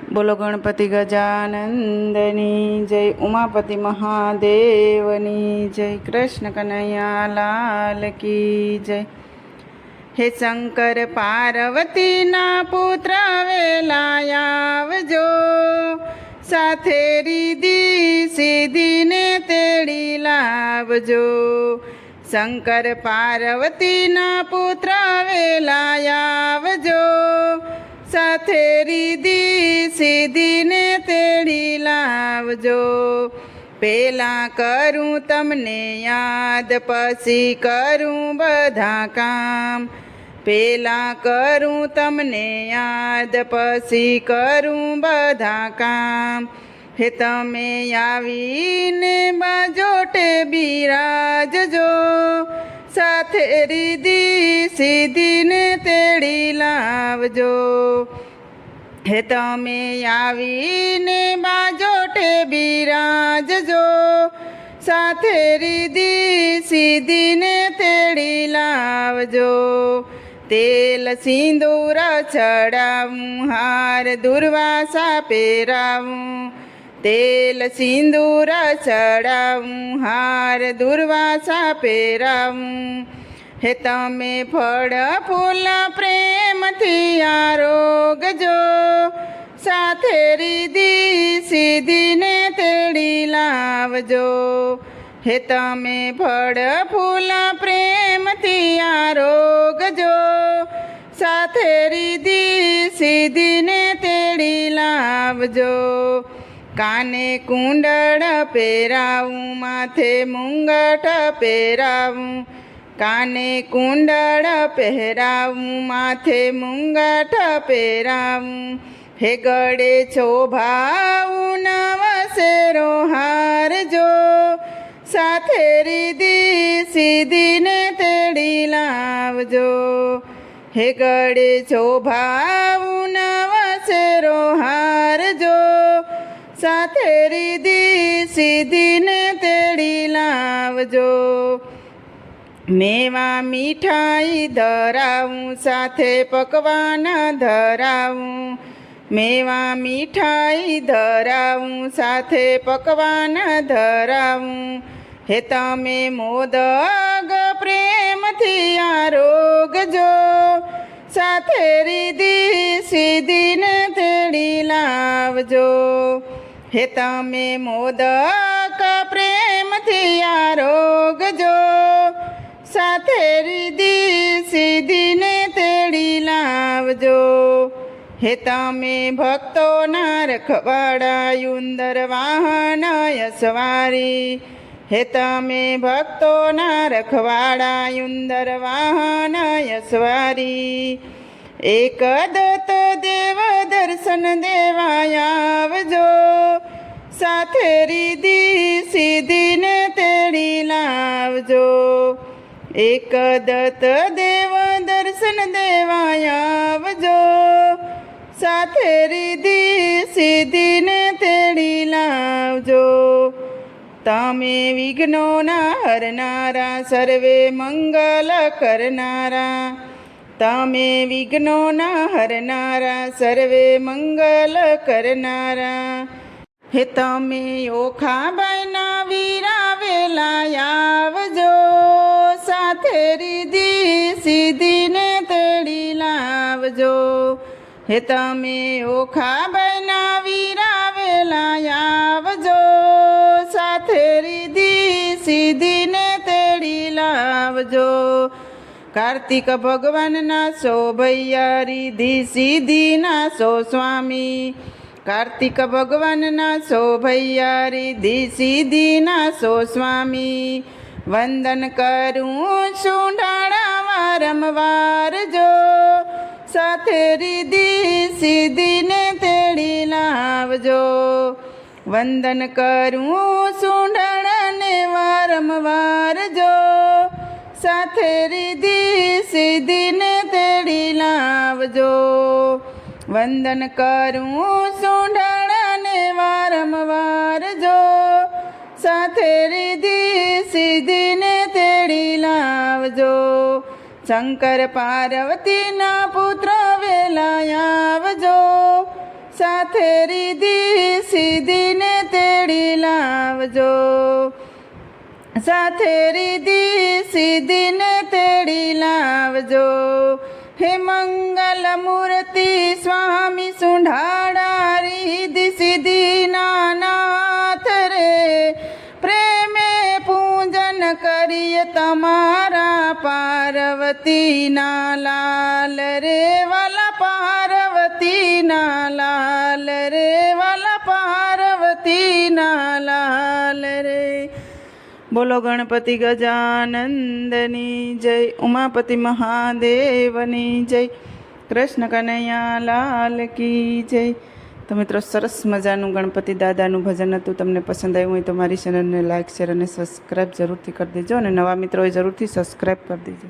બોલો ગણપતિ ગજાનંદની જય, ઉમાપતિ મહાદેવની જય, કૃષ્ણ કનૈયા લાલ કી જય. હે શંકર પાર્વતીના પુત્ર વેલા આવજો, સાથે રીધી સીધીને તેડી લાવજો. શંકર પાર્વતીના પુત્ર વેલા આવજો, સાથે રીધી સીધીને તેડી લાવજો. પેલા કરું તમને યાદ, પછી કરું બધા કામ. પેલા કરું તમને યાદ, પછી કરું બધા કામ. હે તમે આવીને બાજોટે બિરાજજો, સાથે રીધી સીધીને તેડી લાવજો. હે તમે આવીને બાજોટે બિરાજજો, સાથે રીધી સીધીને તેડી લાવજો. તેલ સિંદૂર ચડાવું, હાર દુર્વાસા પહેરાવું. તેલ સિંદૂર ચડાવું, હાર દુર્વાસા પહેરાવું. હે તમે ફળ ફૂલ પ્રેમથી આરોગજો, સાથે રીધી સીધીને તેડી લાવજો. હે તમે ફળ ફૂલ પ્રેમથી આરોગજો, સાથે રીધી સીધીને તેડી લાવજો. કાને કુંડળ પહેરાવું, માથે મુંગટ પહેરાવું. કાને કુંડળ પહેરાવું, માથે મુંગટ પહેરાવું. હે ગળે શોભાવું નવસેરો હારજો, સાથે રીધી સીધીને તેડી લાવજો. હે ગળે શોભાવું નવસેરો હારજો, સાથે રીધી સીધીને તેડી લાવજો. મેવા મીઠાઈ ધરાવું, સાથે પકવાન ધરાવું. મેવા મીઠાઈ ધરાવું, સાથે પકવાન ધરાવું. હે તમે મોદક પ્રેમથી આરોગજો, સાથે રીધી સીધીને તેડી લાવજો. હે તમે મોદક પ્રેમથી આરોગજો, સાથે રીધી સીધીને તેડી લાવજો. હે તમે ભક્તોના રખવાડા, ઉંદર વાહન યસવારી. હે તમે ભક્તોના રખવાડા, ઉંદર વાહન યસવારી. એક દત્ત દેવ દર્શન દેવા આવજો, સાથે રીધી સીધીને તેડી લાવજો. એક દત્ત દેવ દર્શન દેવા આવજો, સાથે રીધી સીધીને તેડી લાવજો. તમે વિઘ્નોના હરનારા, સર્વે મંગલ કરનારા. તમે વિઘ્નોના હરનારા, સર્વે મંગલ કરનારા. હે તમે ઓખાબાઈના વીરા વેલા આવજો, સાથે રીધી સીધીને તેડી લાવજો. હે તમે ઓખાબાઈના વીરા વેલા આવજો, સાથે રીધી સીધીને તેડી લાવજો. કાર્તિક ભગવાનના શોભૈયા, રીધી સીધીના સો સ્વામી. કાર્તિક ભગવાનના શોભૈયા, રીધી સીધીના સો સ્વામી. વંદન કરું સુંઢાળા વારંવાર જો, સાથે રીધી સીધીને તેડી લાવજો. વંદન કરું સુંઢાળાને વારંવાર જો, સાથે રીધી સીધીને તેડી લાવજો. વંદન કરું સુંઢાળાને વારંવાર જો, સાથે રીધી સીધીને તેડી લાવજો. શંકર પાર્વતીના પુત્ર વેલા આવજો, સાથે રીધી સીધીને તેડી લાવજો, સાથે રીધી સીધીને તેડી લાવજો. હે મંગલ મૂર્તિ સ્વામી સુંઢાળા રીધી સીધી નાથ રે, પ્રેમે પૂજન કરીએ તમારા પાર્વતીના લાલ રે, વાલા પાર્વતીના લાલ રે, વાલા પાર્વતીના લાલ રે. બોલો ગણપતિ ગજાનંદની જય, ઉમાપતિ મહાદેવની જય, કૃષ્ણ કનૈયા લાલ કી જય. તો મિત્રો, સરસ મજાનું ગણપતિ દાદાનું ભજન હતું. તમને પસંદ આવ્યું હોય તો મારી ચેનલને લાઇક, શેર અને સબસ્ક્રાઈબ જરૂરથી કરી દેજો, અને નવા મિત્રોએ જરૂરથી સબસ્ક્રાઈબ કરી દેજો.